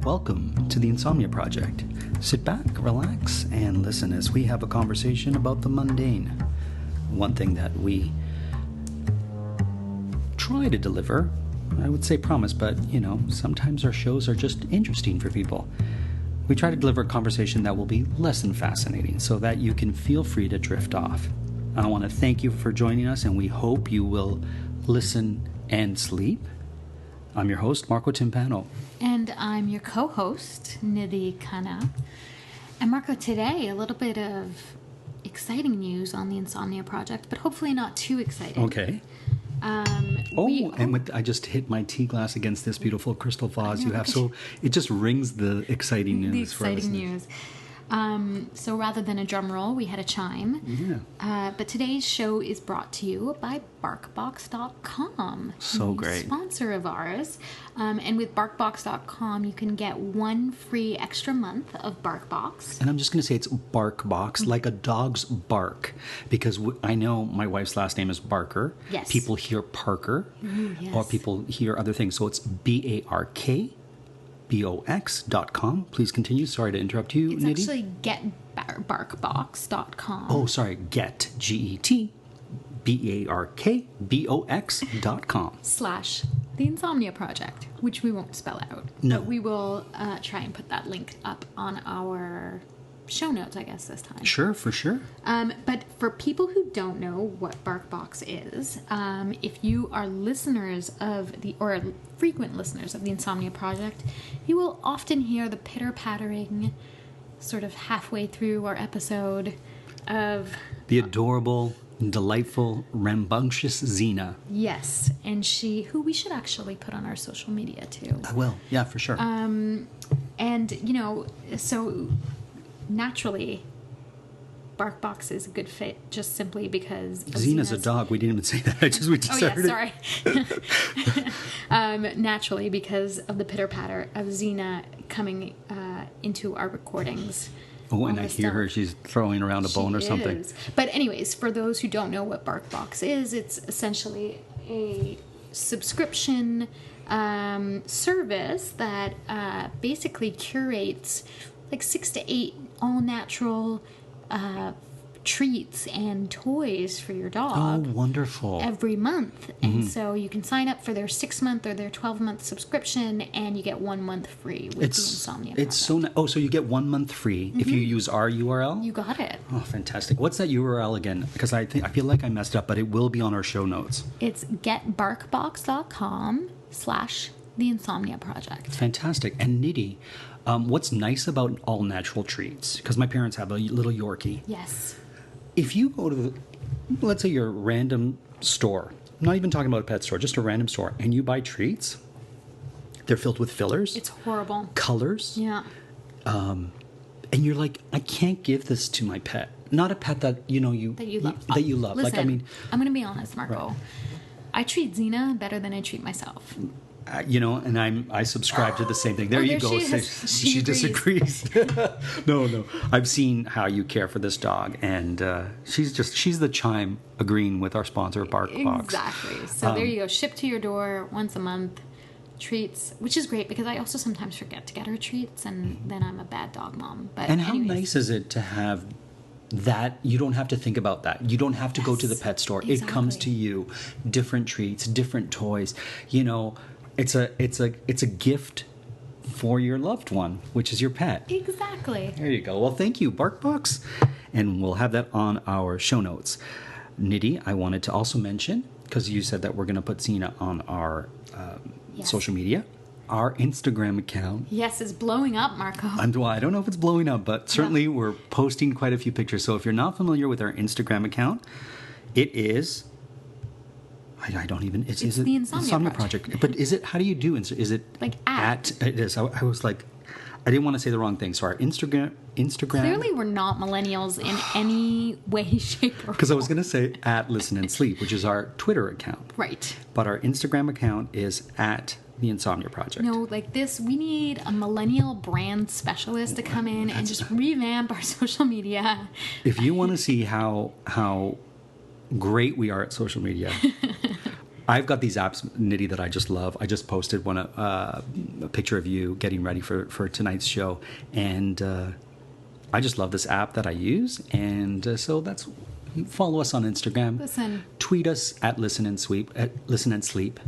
welcome to the Insomnia Project. Sit back, relax, and listen as we have a conversation about the mundane. One thing that we try to deliver, I would say promise, but sometimes our shows are just interesting for people. We try to deliver a conversation that will be less than fascinating so that you can feel free to drift off. I want to thank you for joining us, and we hope you will listen and sleep. I'm your host, Marco Timpano. And I'm your co-host, Nidhi Khanna. And Marco, today, a little bit of exciting news on the Insomnia Project, but hopefully not too exciting. Okay. I just hit my tea glass against this beautiful crystal vase you have, so it just rings the exciting news. The exciting news. So rather than a drum roll, we had a chime. Yeah. But today's show is brought to you by BarkBox.com. So great. Sponsor of ours. And with BarkBox.com, you can get one free extra month of BarkBox. And I'm just going to say it's BarkBox, like a dog's bark, because I know my wife's last name is Barker. Yes. People hear Parker, yes. or people hear other things. So it's BarkBox.com. Please continue. Sorry to interrupt you, It's Nidhi. actually getbarkbox.com. Oh, sorry. Get, G-E-T, BarkBox.com. / The Insomnia Project, which we won't spell out. No. But we will try and put that link up on our show notes, I guess, this time. Sure, for sure. But for people who don't know what BarkBox is, if you are listeners of or frequent listeners of the Insomnia Project, you will often hear the pitter-pattering sort of halfway through our episode of The adorable, delightful, rambunctious Xena. Yes, and who we should actually put on our social media too. I will, yeah, for sure. And, so naturally, BarkBox is a good fit just simply because Xena's a dog. We didn't even say that. We just started. Sorry. Naturally, because of the pitter-patter of Xena coming into our recordings. Oh, and I hear her. She's throwing around a bone or something. But anyways, for those who don't know what BarkBox is, it's essentially a subscription service that basically curates like 6 to 8 all-natural treats and toys for your dog. Oh, wonderful. Every month. And so you can sign up for their 6-month or their 12-month subscription, and you get 1 month free with the Insomnia Project. So you get 1 month free if you use our URL? You got it. Oh, fantastic. What's that URL again? Because I feel like I messed up, but it will be on our show notes. It's getbarkbox.com / the Insomnia Project. Fantastic. And Nidhi, what's nice about all natural treats, because my parents have a little Yorkie. Yes. If you go to, let's say your random store, I'm not even talking about a pet store, just a random store, and you buy treats, they're filled with fillers. It's horrible. Colors. Yeah. And you're like, I can't give this to my pet. Not a pet that you love. That you love. Listen, I'm going to be honest, Marco. Right. I treat Xena better than I treat myself. And I subscribe to the same thing. There you go. She disagrees. No. I've seen how you care for this dog, and she's the chime agreeing with our sponsor, BarkBox. Exactly. So there you go. Shipped to your door once a month. Treats, which is great because I also sometimes forget to get her treats, and then I'm a bad dog mom. But how nice is it to have that? You don't have to think about that. You don't have to go to the pet store. Exactly. It comes to you. Different treats, different toys. It's a gift for your loved one, which is your pet. Exactly. There you go. Well, thank you, BarkBox, and we'll have that on our show notes. Nidhi, I wanted to also mention, because you said that we're going to put Xena on our social media, our Instagram account. Yes, it's blowing up, Marco. I don't know if it's blowing up, but certainly we're posting quite a few pictures. So if you're not familiar with our Instagram account, it is... I don't even... It's the Insomnia Project. But is it... How do you do... Is it... Like at? It is. I was like... I didn't want to say the wrong thing. So our Instagram... Clearly we're not millennials in any way, shape, or form. Because I was going to say at Listen and Sleep, which is our Twitter account. Right. But our Instagram account is at the Insomnia Project. No, like this, we need a millennial brand specialist to come in and just revamp our social media. If you want to see how great we are at social media, I've got these apps, Nidhi, that I just love. I just posted a picture of you getting ready for tonight's show, and I just love this app that I use, and so that's. Follow us on Instagram. Listen. Tweet us at Listen and Sleep. Listen and Sleep.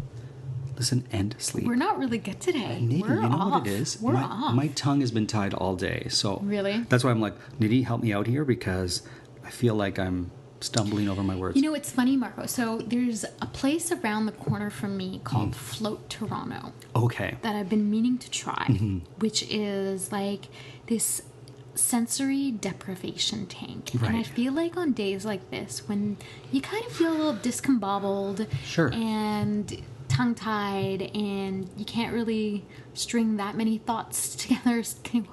Listen and Sleep. We're not really good today. Nidhi, We're you know off. what it is? We're off. My tongue has been tied all day, so really, that's why I'm like, Nidhi, help me out here because I feel like I'm stumbling over my words. You know, it's funny, Marco. So there's a place around the corner from me called Float Toronto. Okay. That I've been meaning to try, which is like this sensory deprivation tank. Right. And I feel like on days like this, when you kind of feel a little discombobbled Sure. and tongue-tied and you can't really string that many thoughts together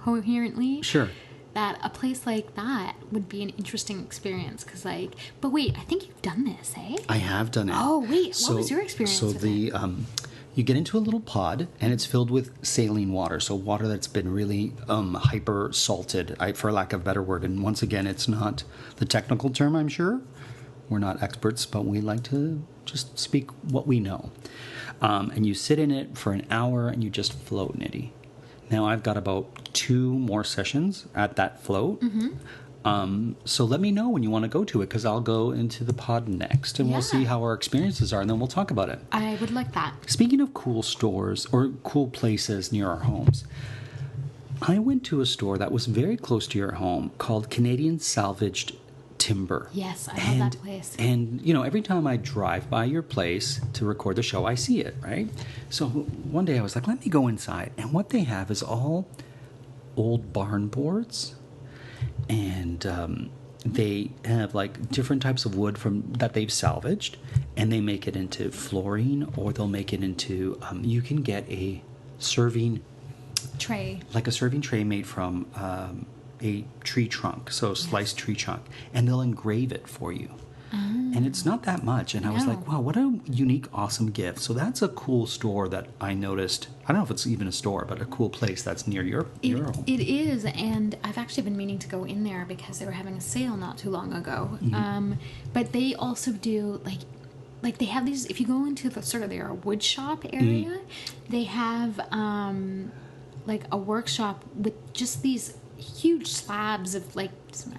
coherently. Sure. That a place like that would be an interesting experience because but wait, I think you've done this, eh? I have done it. Oh, wait, what was your experience with it? You get into a little pod and it's filled with saline water, so water that's been really hyper salted, for lack of a better word. And once again, it's not the technical term, I'm sure. We're not experts, but we like to just speak what we know. And you sit in it for an hour and you just float, Nidhi. Now I've got about 2 more sessions at that float. So let me know when you want to go to it because I'll go into the pod next and we'll see how our experiences are and then we'll talk about it. I would like that. Speaking of cool stores or cool places near our homes, I went to a store that was very close to your home called Canadian Salvaged Timber. Yes, I love that place. And, every time I drive by your place to record the show, I see it, right? So one day I was like, let me go inside. And what they have is all old barn boards. And they have like different types of wood that they've salvaged, and they make it into flooring, or they'll make it into. You can get a serving tray, like a serving tray made from a tree trunk, so a sliced tree trunk, and they'll engrave it for you. And it's not that much. And I was like, wow, what a unique, awesome gift. So that's a cool store that I noticed. I don't know if it's even a store, but a cool place that's near your home. It is. And I've actually been meaning to go in there because they were having a sale not too long ago. But they also do like they have these, if you go into the sort of their wood shop area, they have like a workshop with just these huge slabs of I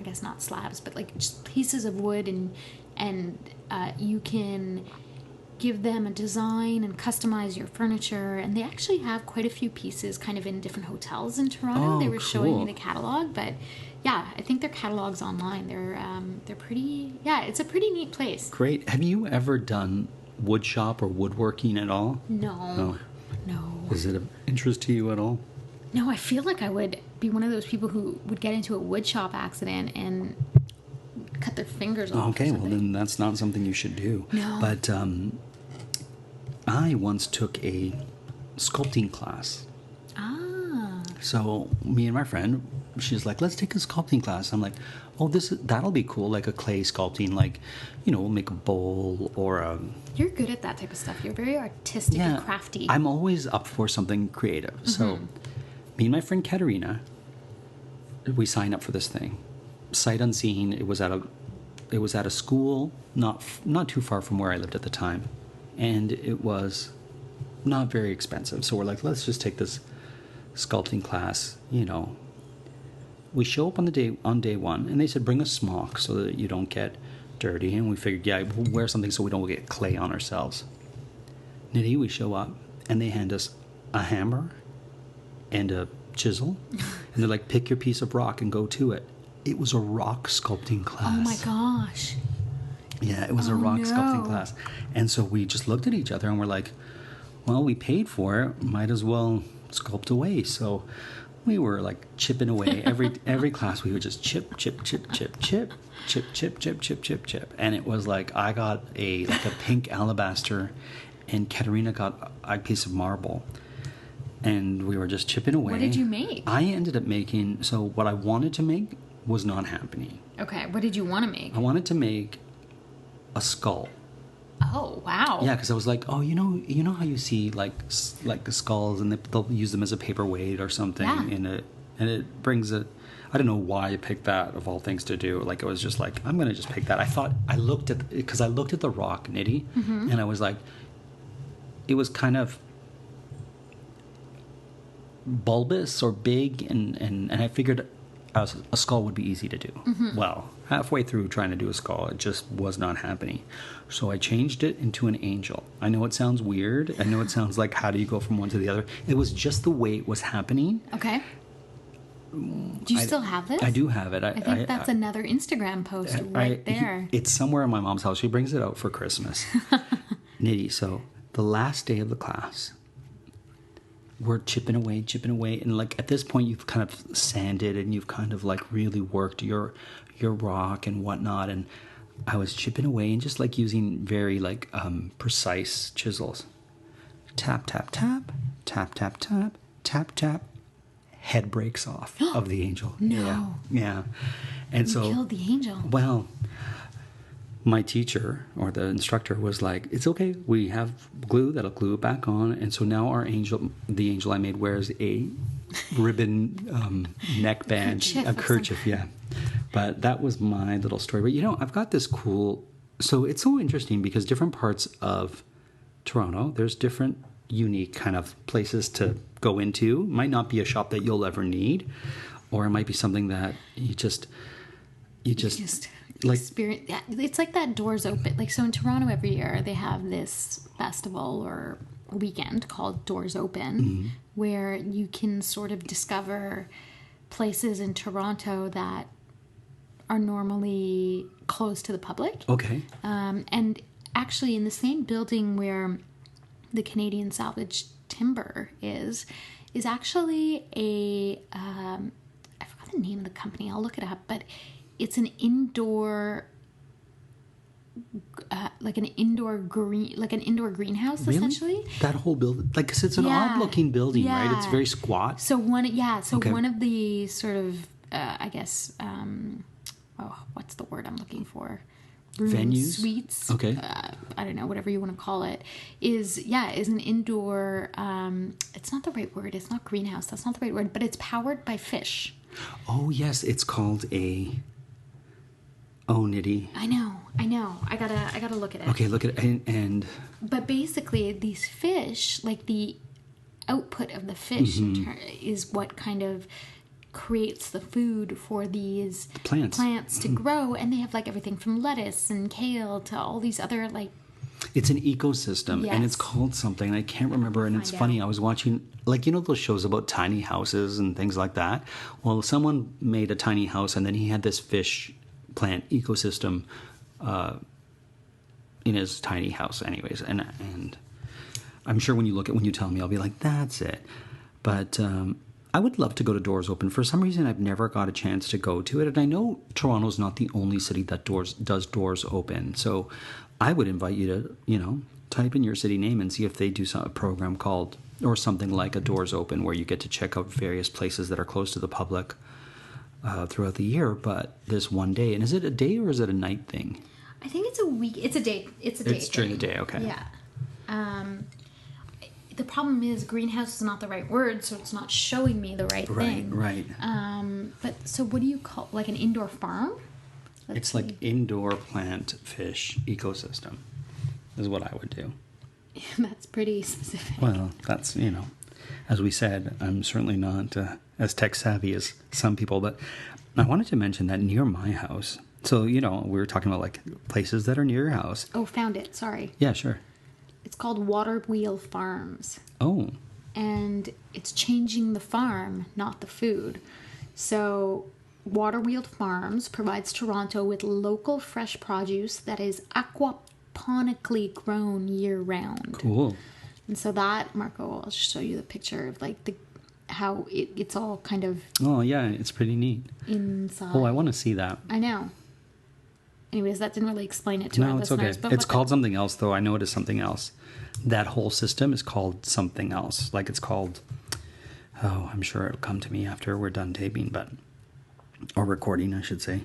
guess not slabs, but like just pieces of wood, and you can give them a design and customize your furniture. And they actually have quite a few pieces kind of in different hotels in Toronto. They were showing me the catalog, but yeah, I think their catalog's online. They're pretty. Yeah, it's a pretty neat place. Great. Have you ever done wood shop or woodworking at all? No. Is it of interest to you at all? No, I feel like I would be one of those people who would get into a wood shop accident and cut their fingers off. Okay, well then that's not something you should do. No. But I once took a sculpting class. So me and my friend, she's like, let's take a sculpting class. I'm like, oh, that'll be cool, like a clay sculpting, like, we'll make a bowl or a... You're good at that type of stuff. You're very artistic and crafty. I'm always up for something creative. So me and my friend Katerina, we signed up for this thing. Sight unseen. It was at a school not too far from where I lived at the time, and it was not very expensive. So we're like, let's just take this sculpting class. We show up on day one, and they said bring a smock so that you don't get dirty. And we figured, we'll wear something so we don't get clay on ourselves. Nidhi, we show up, and they hand us a hammer and a chisel, and they're like, pick your piece of rock and go to it. It was a rock sculpting class. Oh my gosh. Yeah, it was a rock sculpting class. And so we just looked at each other and we're like, well, we paid for it, might as well sculpt away. So we were like chipping away. Every class we would just chip. And it was like I got a pink alabaster and Katerina got a piece of marble. And we were just chipping away. What did you make? I ended up making... So what I wanted to make was not happening. Okay, what did you want to make? I wanted to make a skull. Oh, wow. Yeah, because I was like, oh, you know how you see like the skulls and they'll use them as a paperweight or something. Yeah. And it brings it... I don't know why I picked that of all things to do. Like, it was just like, I'm going to just pick that. I looked at the rock, Nidhi, and I was like, it was kind of bulbous or big, and I figured a skull would be easy to do. Well, halfway through trying to do a skull, it just was not happening. So I changed it into an angel. I know it sounds weird. I know it sounds like, how do you go from one to the other? It was just the way it was happening. Okay. Do you still have this? I do have it. I think that's another Instagram post there. It's somewhere in my mom's house. She brings it out for Christmas. Nidhi, so the last day of the class, we're chipping away, and like at this point you've kind of sanded and you've kind of like really worked your rock and whatnot, and I was chipping away and just like using very like precise chisels. Tap, tap, tap, tap, tap, tap, tap, tap. Head breaks off of the angel. No. Yeah. And so killed the angel. Well, my teacher or the instructor was like, "It's okay. We have glue that'll glue it back on." And so now the angel I made wears a ribbon neckband, a kerchief, yeah. But that was my little story. But I've got this cool. So it's so interesting because different parts of Toronto, there's different unique kind of places to go into. It might not be a shop that you'll ever need, or it might be something that you just like experience. Yeah, it's like that doors open. Like, so in Toronto every year they have this festival or weekend called Doors Open, where you can sort of discover places in Toronto that are normally closed to the public. Okay. And actually in the same building where the Canadian Salvage Timber is actually I forgot the name of the company. I'll look it up, but it's an indoor greenhouse, really? Essentially. That whole building, like, 'cause it's an odd looking building, right? It's very squat. So one of the sort of I guess what's the word I'm looking for? Venues, suites. Okay. I don't know, whatever you want to call it, is an indoor. It's not the right word. It's not greenhouse. That's not the right word. But it's powered by fish. Oh yes, it's called a. Oh, Nidhi. I know. I gotta look at it. Okay, look at it, and. But basically, these fish, like the output of the fish, is what kind of creates the food for these plants to grow, and they have like everything from lettuce and kale to all these other like. It's an ecosystem, and it's called something I can't remember. And it's funny. I was watching, like, those shows about tiny houses and things like that. Well, someone made a tiny house, and then he had this fish plant ecosystem in his tiny house, anyways. And I'm sure when you tell me, I'll be like, that's it. But I would love to go to Doors Open. For some reason, I've never got a chance to go to it. And I know Toronto's not the only city that does Doors Open. So I would invite you to, type in your city name and see if they do a program called, or something like a Doors Open, where you get to check out various places that are closed to the public throughout the year. But this one day, and is it a day or is it a night thing? I think it's a week. It's a day. It's during the day, okay. Yeah. The problem is greenhouse is not the right word, so it's not showing me the right thing. Right. But so what do you call, like, an indoor farm? It's like indoor plant fish ecosystem is what I would do. Yeah, that's pretty specific. Well, that's, as we said, I'm certainly not as tech savvy as some people, but I wanted to mention that near my house, so, we were talking about like places that are near your house. Oh, found it. Sorry. Yeah, sure. It's called Water Wheel Farms. Oh. And it's changing the farm, not the food. So Water Wheel Farms provides Toronto with local fresh produce that is aquaponically grown year-round. Cool. And so that, Marco, I'll just show you the picture of like how it's all kind of... Oh, yeah, it's pretty neat. Inside. Oh, I want to see that. I know. Anyways, that didn't really explain it to our listeners. No, it's okay. It's called something else, though. I know it is something else. That whole system is called something else. Like, it's called... Oh, I'm sure it'll come to me after we're done taping, or recording, I should say.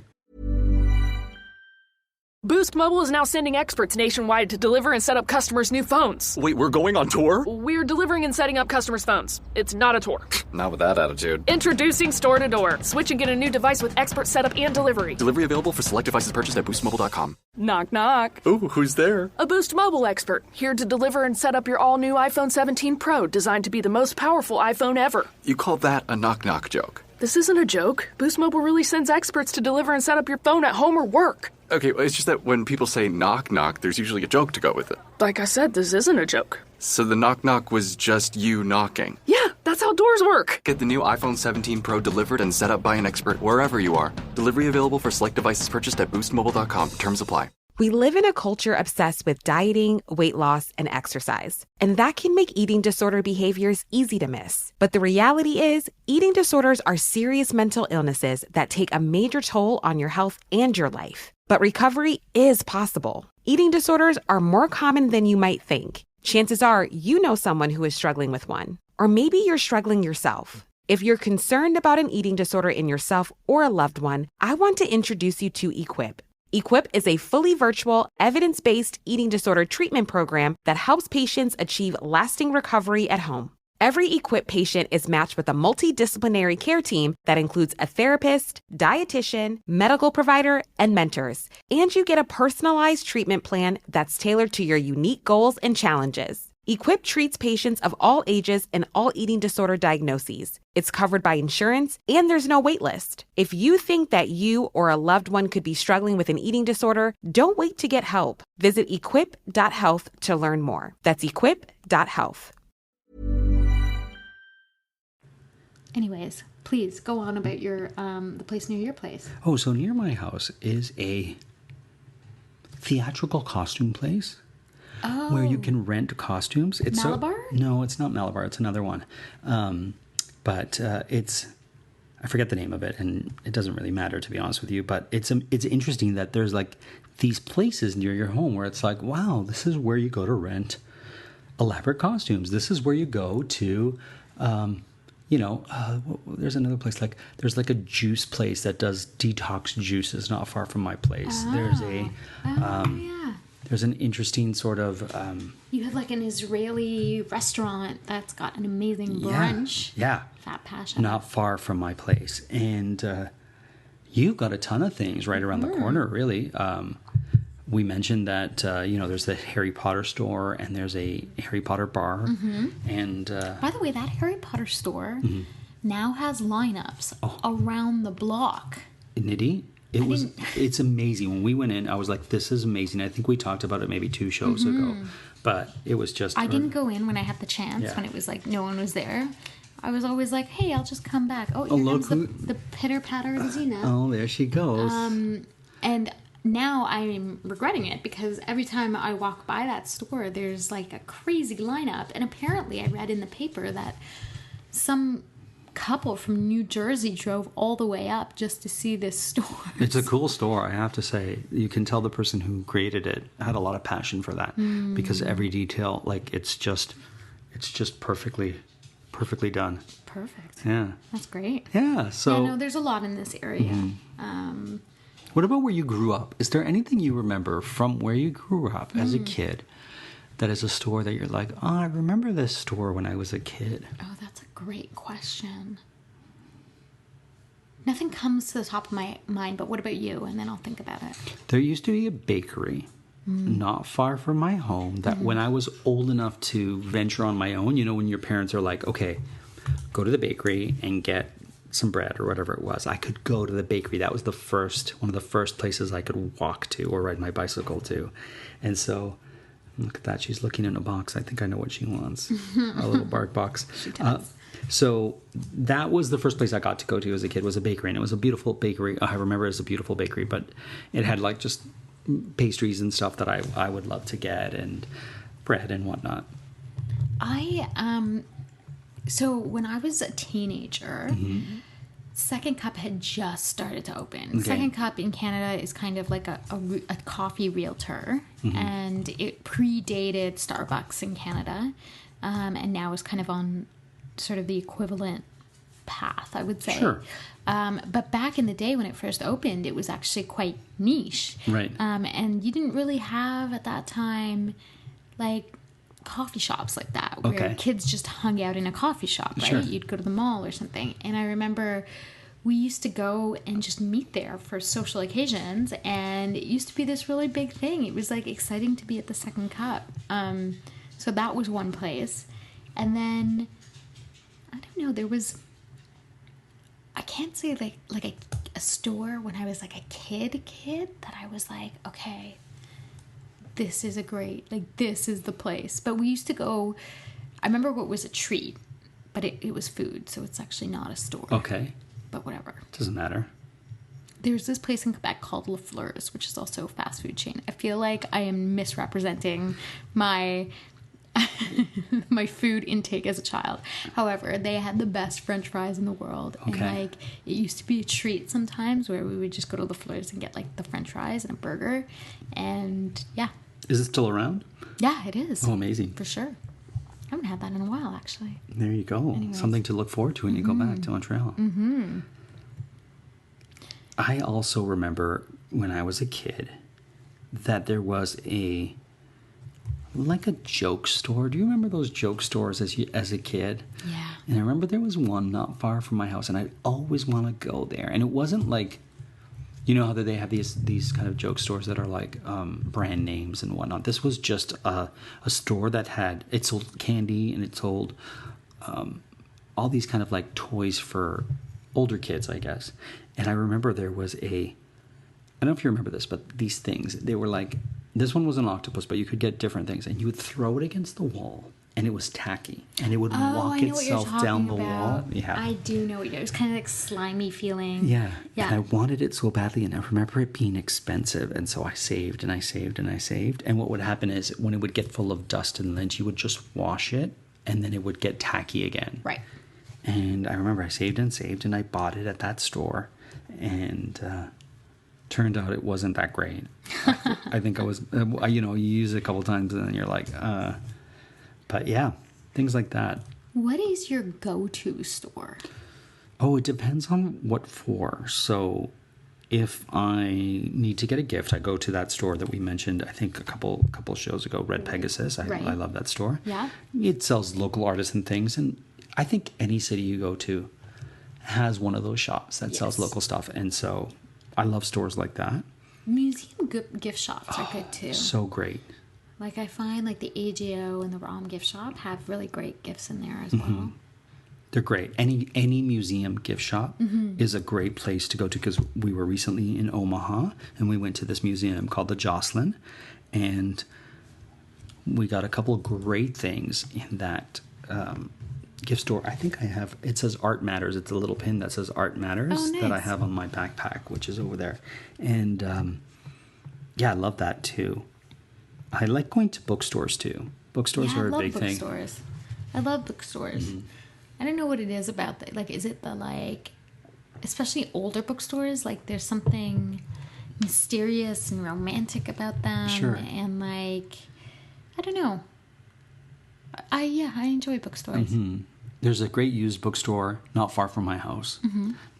Boost Mobile is now sending experts nationwide to deliver and set up customers' new phones. Wait, we're going on tour? We're delivering and setting up customers' phones. It's not a tour. Not with that attitude. Introducing Store to Door. Switch and get a new device with expert setup and delivery. Delivery available for select devices purchased at boostmobile.com. Knock, knock. Ooh, who's there? A Boost Mobile expert, here to deliver and set up your all-new iPhone 17 Pro, designed to be the most powerful iPhone ever. You call that a knock-knock joke? This isn't a joke. Boost Mobile really sends experts to deliver and set up your phone at home or work. Okay, it's just that when people say knock-knock, there's usually a joke to go with it. Like I said, this isn't a joke. So the knock-knock was just you knocking? Yeah, that's how doors work. Get the new iPhone 17 Pro delivered and set up by an expert wherever you are. Delivery available for select devices purchased at boostmobile.com. Terms apply. We live in a culture obsessed with dieting, weight loss, and exercise. And that can make eating disorder behaviors easy to miss. But the reality is, eating disorders are serious mental illnesses that take a major toll on your health and your life. But recovery is possible. Eating disorders are more common than you might think. Chances are you know someone who is struggling with one. Or maybe you're struggling yourself. If you're concerned about an eating disorder in yourself or a loved one, I want to introduce you to Equip. Equip is a fully virtual, evidence-based eating disorder treatment program that helps patients achieve lasting recovery at home. Every Equip patient is matched with a multidisciplinary care team that includes a therapist, dietitian, medical provider, and mentors. And you get a personalized treatment plan that's tailored to your unique goals and challenges. Equip treats patients of all ages and all eating disorder diagnoses. It's covered by insurance, and there's no wait list. If you think that you or a loved one could be struggling with an eating disorder, don't wait to get help. Visit equip.health to learn more. That's equip.health. Anyways, please go on about your the place near your place. Oh, so near my house is a theatrical costume place. Oh. Where you can rent costumes. It's Malabar? No, it's not Malabar. It's another one. But it's, I forget the name of it, and it doesn't really matter, to be honest with you. But it's interesting that there's like these places near your home where it's like, wow, this is where you go to rent elaborate costumes. This is where you go to, there's another place, like there's like a juice place that does detox juices not far from my place. There's an interesting sort of... you have like an Israeli restaurant that's got an amazing brunch. Yeah. Fat Passion. Not far from my place. And you've got a ton of things right around the corner, really. We mentioned that, there's the Harry Potter store and there's a Harry Potter bar. Mm-hmm. And by the way, that Harry Potter store now has lineups around the block. Nidhi? It's amazing. When we went in, I was like, this is amazing. I think we talked about it maybe 2 shows ago, but it was just... I didn't go in when I had the chance, when it was like no one was there. I was always like, hey, I'll just come back. Oh, here comes the pitter-patter of Zena. Oh, there she goes. And now I'm regretting it because every time I walk by that store, there's like a crazy lineup. And apparently I read in the paper that some couple from New Jersey drove all the way up just to see this store. It's a cool store, I have to say. You can tell the person who created it had a lot of passion for that because every detail, like it's just perfectly done. Perfect. Yeah. That's great. Yeah. So no, there's a lot in this area. What about where you grew up? Is there anything you remember from where you grew up as a kid that is a store that you're like, oh, I remember this store when I was a kid? Oh, that's a great question. Nothing comes to the top of my mind, but what about you? And then I'll think about it. There used to be a bakery not far from my home that when I was old enough to venture on my own, when your parents are like, okay, go to the bakery and get some bread or whatever it was, I could go to the bakery. That was one of the first places I could walk to or ride my bicycle to. And so... Look at that. She's looking in a box. I think I know what she wants. A little bark box. She does. So that was the first place I got to go to as a kid, was a bakery. And it was a beautiful bakery. I remember it as a beautiful bakery, but it had like just pastries and stuff that I would love to get and bread and whatnot. So when I was a teenager... Second Cup had just started to open. Okay. Second Cup in Canada is kind of like a coffee realtor, and it predated Starbucks in Canada, and now is kind of on sort of the equivalent path, I would say. Sure. But back in the day when it first opened, it was actually quite niche. Right. And you didn't really have at that time, like, coffee shops like that where kids just hung out in a coffee shop, right? Sure. You'd go to the mall or something. And I remember we used to go and just meet there for social occasions, and it used to be this really big thing. It was like exciting to be at the Second Cup. So that was one place. And then I don't know, there was, I can't say like a store when I was like a kid that I was like, okay, this is this is the place. But we used to go, I remember what was a treat, but it was food, so it's actually not a store. Okay. But whatever. Doesn't matter. There's this place in Quebec called Le Fleur's, which is also a fast food chain. I feel like I am misrepresenting my my food intake as a child. However, they had the best French fries in the world. Okay. And like, it used to be a treat sometimes where we would just go to Le Fleur's and get like the French fries and a burger. And yeah. Is it still around? Yeah, it is. Oh, amazing. For sure. I haven't had that in a while, actually. There you go. Anyways. Something to look forward to when you go back to Montreal. Mm-hmm. I also remember when I was a kid that there was a joke store. Do you remember those joke stores as a kid? Yeah. And I remember there was one not far from my house, and I'd always want to go there. And it wasn't like, you know how they have these kind of joke stores that are like brand names and whatnot. This was just a store that it sold candy, and it sold all these kind of like toys for older kids, I guess. And I remember there was I don't know if you remember this, but these things, they were like, this one was an octopus, but you could get different things, and you would throw it against the wall, and it was tacky, and it would walk itself down the wall. Yeah, I do know what you're. It was kind of like slimy feeling. Yeah. Yeah. And I wanted it so badly, and I remember it being expensive, and so I saved and I saved and I saved. And what would happen is when it would get full of dust and lint, you would just wash it, and then it would get tacky again. Right. And I remember I saved and saved, and I bought it at that store, and turned out it wasn't that great. I think I was, you use it a couple times, and then you're like, but yeah, things like that. What is your go-to store? Oh, it depends on what for. So if I need to get a gift, I go to that store that we mentioned, I think a couple shows ago, Red Pegasus. I love that store. Yeah. It sells local artists and things, and I think any city you go to has one of those shops that sells local stuff, and so I love stores like that. Museum gift shops are good too. So great. Like, I find like the AGO and the ROM gift shop have really great gifts in there as well. They're great. Any museum gift shop is a great place to go to, because we were recently in Omaha, and we went to this museum called the Jocelyn, and we got a couple of great things in that gift store. I think it says Art Matters. It's a little pin that says Art Matters. Oh, nice. That I have on my backpack, which is over there. And yeah, I love that too. I like going to bookstores too. Bookstores are a big thing. I love bookstores. I don't know what it is about that. Like, is it the, like, especially older bookstores, like there's something mysterious and romantic about them. Sure. And like, I don't know. I enjoy bookstores. There's a great used bookstore not far from my house.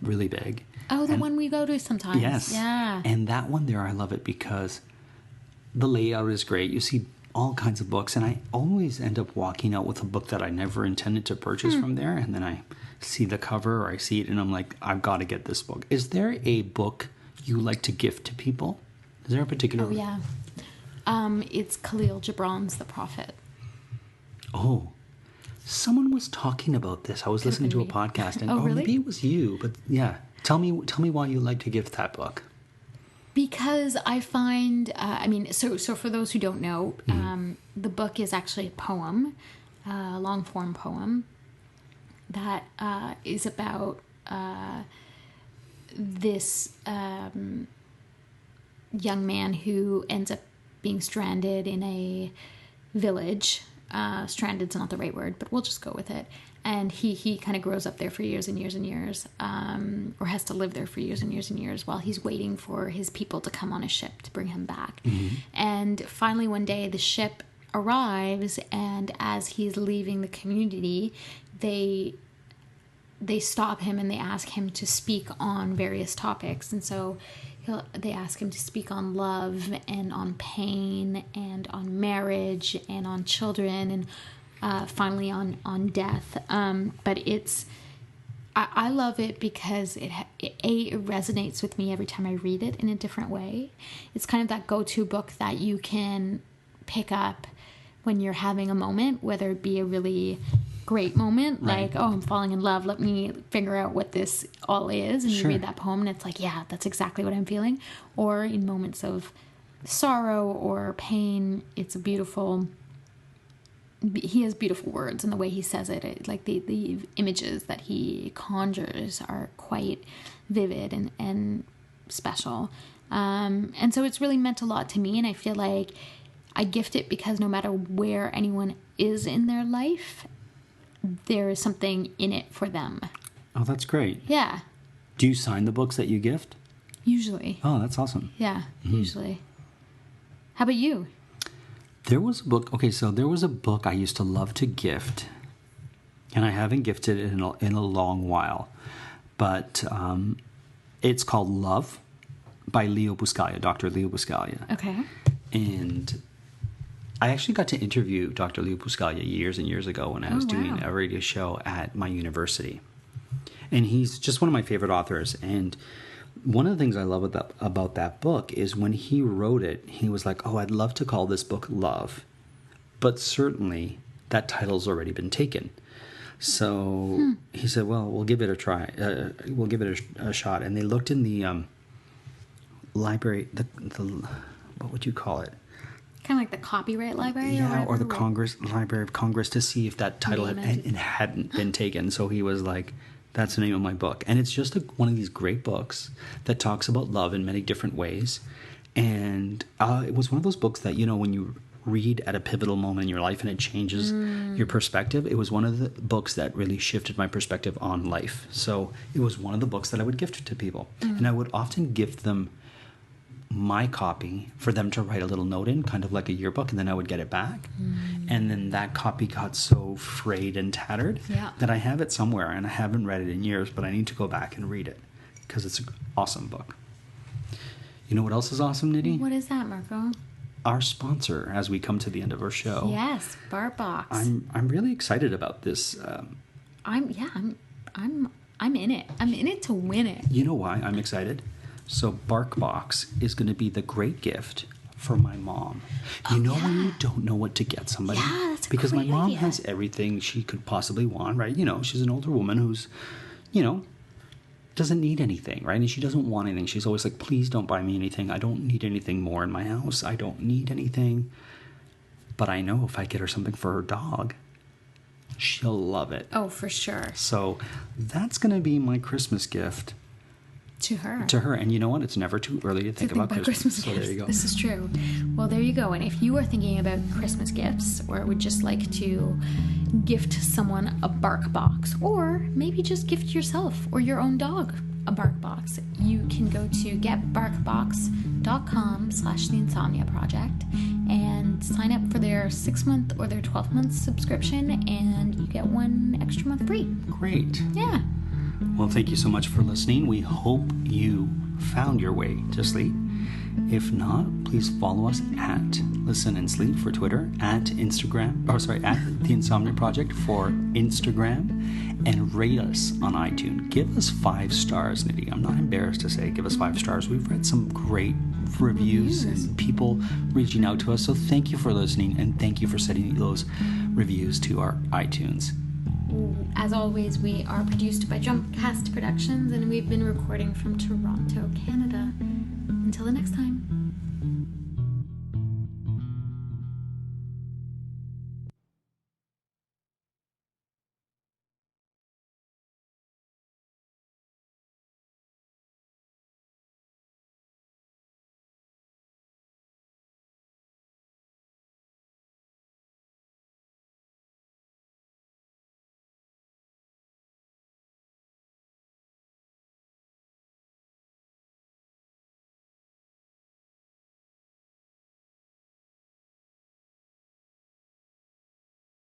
Really big. Oh, the one we go to sometimes. Yes. Yeah. And that one there, I love it because the layout is great. You see all kinds of books, and I always end up walking out with a book that I never intended to purchase from there, and then I see the cover or I see it, and I'm like, I've got to get this book. Is there a book you like to gift to people? Is there a particular... Oh, yeah. It's Khalil Gibran's The Prophet. Oh, someone was talking about this. I was listening to a podcast, and really? Maybe it was you, but yeah. Tell me why you like to gift that book. Because I find, so for those who don't know, the book is actually a poem, a long-form poem that is about this young man who ends up being stranded in a village. Stranded's not the right word, but we'll just go with it. And he kind of grows up there for years and years and years, or has to live there for years and years and years while he's waiting for his people to come on a ship to bring him back. And finally one day the ship arrives, and as he's leaving the community, they they stop him and they ask him to speak on various topics. And so they ask him to speak on love and on pain and on marriage and on children and finally on death. But I love it because it resonates with me every time I read it in a different way. It's kind of that go-to book that you can pick up when you're having a moment, whether it be a really great moment, like, oh, I'm falling in love, let me figure out what this all is, and you read that poem and it's like, yeah, that's exactly what I'm feeling. Or in moments of sorrow or pain, it's a beautiful... He has beautiful words, and the way he says it, like the images that he conjures are quite vivid and special. And so it's really meant a lot to me, and I feel like I gift it because no matter where anyone is in their life, there is something in it for them. Oh, that's great. Yeah. Do you sign the books that you gift? Usually. Oh, that's awesome. Yeah, usually. How about you? There was a book. Okay, so there was a book I used to love to gift, and I haven't gifted it in a long while. But it's called Love by Leo Buscaglia, Dr. Leo Buscaglia. Okay. And I actually got to interview Dr. Leo Buscaglia years and years ago when I was doing a radio show at my university. And he's just one of my favorite authors. And one of the things I love about that book is when he wrote it, he was like, oh, I'd love to call this book Love, but certainly that title's already been taken. So he said, well, we'll give it a try. We'll give it a shot. And they looked in the library, the what would you call it? Kind of like the copyright library? Yeah, or the Library of Congress, to see if that title hadn't been taken. So he was like, that's the name of my book. And it's just one of these great books that talks about love in many different ways. And it was one of those books that, you know, when you read at a pivotal moment in your life and it changes your perspective, it was one of the books that really shifted my perspective on life. So it was one of the books that I would gift to people. And I would often gift them my copy for them to write a little note in, kind of like a yearbook, and then I would get it back. And then that copy got so frayed and tattered that I have it somewhere, and I haven't read it in years, but I need to go back and read it because it's an awesome book. You know what else is awesome, Nidhi? What is that, Marco? Our sponsor, as we come to the end of our show. Yes, BarkBox. I'm really excited about this. I'm in it. I'm in it to win it. You know why I'm excited? So BarkBox is going to be the great gift for my mom. When you don't know what to get somebody? Yeah, that's a because great my mom idea. has everything she could possibly want, right? You know, she's an older woman who's, you know, doesn't need anything, right? And she doesn't want anything. She's always like, please don't buy me anything. I don't need anything more in my house. I don't need anything. But I know if I get her something for her dog, she'll love it. Oh, for sure. So that's going to be my Christmas gift. To her. To her. And you know what? It's never too early to think about Christmas. So there you go. This is true. Well, there you go. And if you are thinking about Christmas gifts, or would just like to gift someone a BarkBox, or maybe just gift yourself or your own dog a BarkBox, you can go to getbarkbox.com/The Insomnia Project and sign up for their 6-month or their 12-month subscription, and you get 1 extra month free. Great. Yeah. Well, thank you so much for listening. We hope you found your way to sleep. If not, please follow us at Listen and Sleep for Twitter, at The Insomnia Project for Instagram, and rate us on iTunes. Give us 5 stars, Nidhi. I'm not embarrassed to say give us 5 stars. We've read some great reviews and people reaching out to us. So thank you for listening, and thank you for sending those reviews to our iTunes. As always, we are produced by Drumcast Productions, and we've been recording from Toronto, Canada. Until the next time.